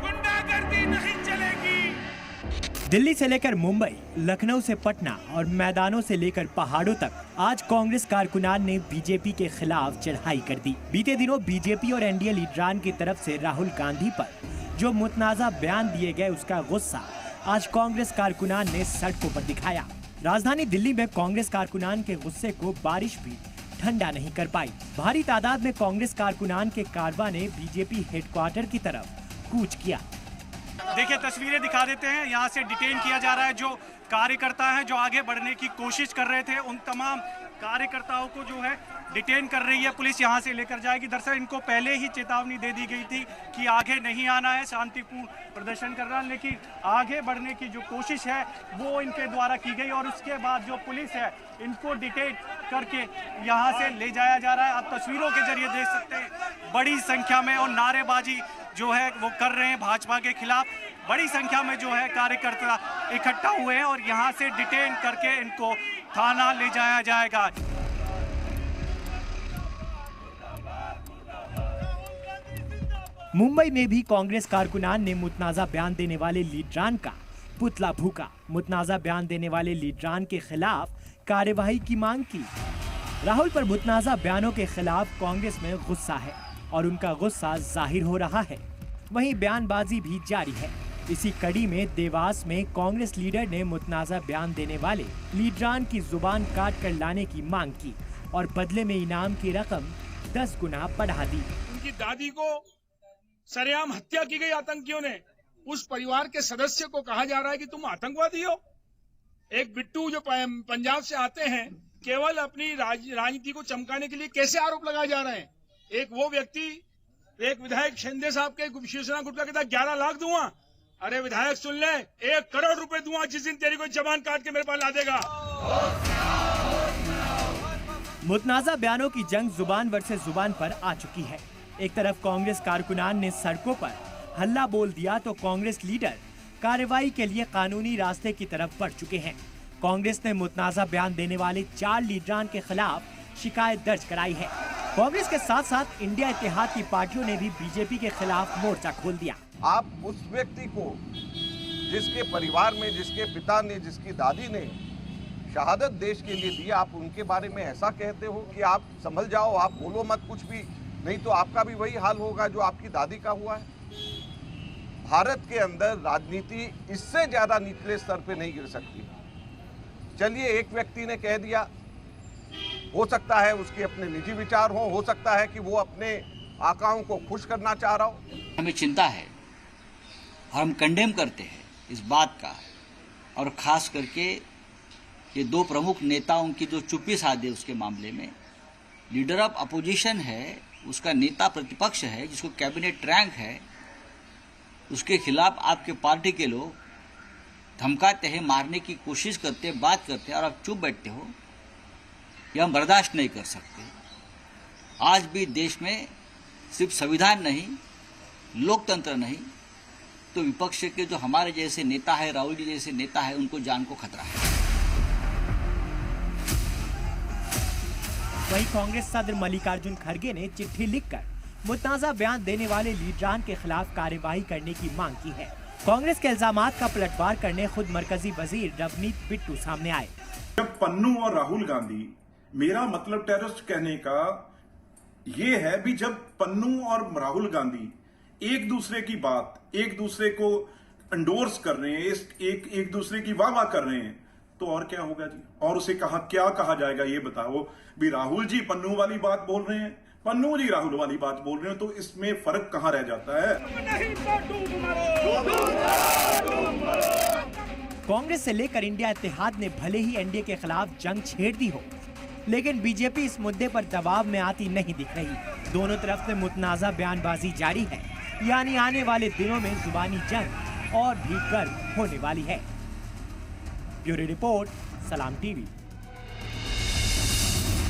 गुंडागर्दी नहीं चलेगी। दिल्ली से लेकर मुंबई, लखनऊ से पटना और मैदानों से लेकर पहाड़ों तक आज कांग्रेस कारकुनान ने बीजेपी के खिलाफ चढ़ाई कर दी। बीते दिनों बीजेपी और एनडीए लीडरान की तरफ से राहुल गांधी पर जो मुतनाज़ा बयान दिए गए, उसका गुस्सा आज कांग्रेस कारकुनान ने सड़कों पर दिखाया। राजधानी दिल्ली में कांग्रेस कारकुनान के गुस्से को बारिश भी ठंडा नहीं कर पाई। भारी तादाद में कांग्रेस कारकुनान के कारवां ने बीजेपी हेडक्वार्टर की तरफ कूच किया। देखिए, तस्वीरें दिखा देते हैं। यहाँ से डिटेन किया जा रहा है जो कार्यकर्ता हैं जो आगे बढ़ने की कोशिश कर रहे थे। उन तमाम कार्यकर्ताओं को जो है डिटेन कर रही है पुलिस, यहाँ से लेकर जाएगी। दरअसल इनको पहले ही चेतावनी दे दी गई थी कि आगे नहीं आना है, शांतिपूर्ण प्रदर्शन करना, लेकिन आगे बढ़ने की जो कोशिश है वो इनके द्वारा की गई और उसके बाद जो पुलिस है इनको डिटेन करके यहाँ से ले जाया जा रहा है। आप तस्वीरों के जरिए देख सकते हैं बड़ी संख्या में और नारेबाजी जो है वो कर रहे हैं भाजपा के खिलाफ। बड़ी संख्या में जो है कार्यकर्ता इकट्ठा हुए हैं और यहाँ से डिटेन करके इनको थाना ले जाया जाएगा। मुंबई में भी कांग्रेस कारकुनान ने मुतनाज़ा बयान देने वाले लीडरान का पुतला फूका। मुतनाज़ा बयान देने वाले लीडरान के खिलाफ कार्यवाही की मांग की। राहुल पर मुतनाज़ा बयानों के खिलाफ कांग्रेस में गुस्सा है और उनका गुस्सा जाहिर हो रहा है। वहीं बयानबाजी भी जारी है। इसी कड़ी में देवास में कांग्रेस लीडर ने मुतनाज़ा बयान देने वाले लीडरान की जुबान काट कर लाने की मांग की और बदले में इनाम की रकम 10 गुना बढ़ा दी। उनकी दादी को सरेआम हत्या की गई आतंकियों ने। उस परिवार के सदस्य को कहा जा रहा है कि तुम आतंकवादी हो। एक बिट्टू जो पंजाब से आते हैं, केवल अपनी राजनीति को चमकाने के लिए कैसे आरोप लगाए जा रहे हैं। एक वो व्यक्ति, एक विधायक शिंदे साहब के शिवसेना गुट का कहता 11 लाख दूंगा। अरे विधायक सुन ले, 1 करोड़ रुपए दूंगा जिस दिन तेरी कोई जबान काट के मेरे पास ला देगा। मुतनाज़ा बयानों की जंग जुबान वर्सेस जुबान पर आ चुकी है। एक तरफ कांग्रेस कारकुनान ने सड़कों पर हल्ला बोल दिया तो कांग्रेस लीडर कार्रवाई के लिए कानूनी रास्ते की तरफ बढ़ चुके हैं। कांग्रेस ने मुतनाज़ा बयान देने वाले 4 लीडरान के खिलाफ शिकायत दर्ज कराई है। कांग्रेस के साथ साथ इंडिया इत्तेहाद की पार्टियों ने भी बीजेपी के खिलाफ मोर्चा खोल दिया। आप उस व्यक्ति को जिसके परिवार में, जिसके पिता ने, जिसकी दादी ने शहादत देश के लिए दी, आप उनके बारे में ऐसा कहते हो कि आप संभल जाओ, आप बोलो मत कुछ भी, नहीं तो आपका भी वही हाल होगा जो आपकी दादी का हुआ है। भारत के अंदर राजनीति इससे ज्यादा निचले स्तर पे नहीं गिर सकती। चलिए, एक व्यक्ति ने कह दिया, हो सकता है उसके अपने निजी विचार हो सकता है कि वो अपने आकाओं को खुश करना चाह रहा हो। हमें चिंता है और हम कंडेम करते हैं इस बात का, और खास करके ये 2 प्रमुख नेताओं की जो चुप्पी साधे उसके मामले में। लीडर ऑफ अपोजिशन है, उसका नेता प्रतिपक्ष है, जिसको कैबिनेट रैंक है, उसके खिलाफ आपके पार्टी के लोग धमकाते हैं, मारने की कोशिश करते हैं, बात करते हैं और आप चुप बैठते हो। यह हम बर्दाश्त नहीं कर सकते। आज भी देश में सिर्फ संविधान नहीं, लोकतंत्र नहीं, तो विपक्ष के जो हमारे जैसे नेता है, राहुल जी जैसे नेता है, उनको जान को खतरा है। वहीं कांग्रेस सदर मल्लिकार्जुन खड़गे ने चिट्ठी लिखकर मुतनाज़ा बयान देने वाले लीडरान के खिलाफ कार्यवाही करने की मांग की है। कांग्रेस के इल्जामात का पलटवार करने खुद मरकजी वजीर रवनीत बिट्टू सामने आए। जब पन्नू और राहुल गांधी, मेरा मतलब टेररिस्ट कहने का ये है भी, जब पन्नू और राहुल गांधी एक दूसरे की बात, एक दूसरे को एंडोर्स कर रहे हैं, एक दूसरे की वाह कर रहे हैं, तो और क्या होगा जी? और उसे क्या कहा जाएगा ये बताओ। भी राहुल जी पन्नू वाली बात बोल रहे हैं, पन्नू जी राहुल वाली बात बोल रहे हैं, तो इसमें फर्क कहां रह जाता है? कांग्रेस से लेकर इंडिया इत्तेहाद ने भले ही एनडीए के खिलाफ जंग छेड़ दी हो, लेकिन बीजेपी इस मुद्दे पर दबाव में आती नहीं दिख रही। दोनों तरफ से मुतनाज़ा बयानबाजी जारी है, यानी आने वाले दिनों में जुबानी जंग और भी गर्म होने वाली है। ब्यूरो रिपोर्ट, सलाम टीवी।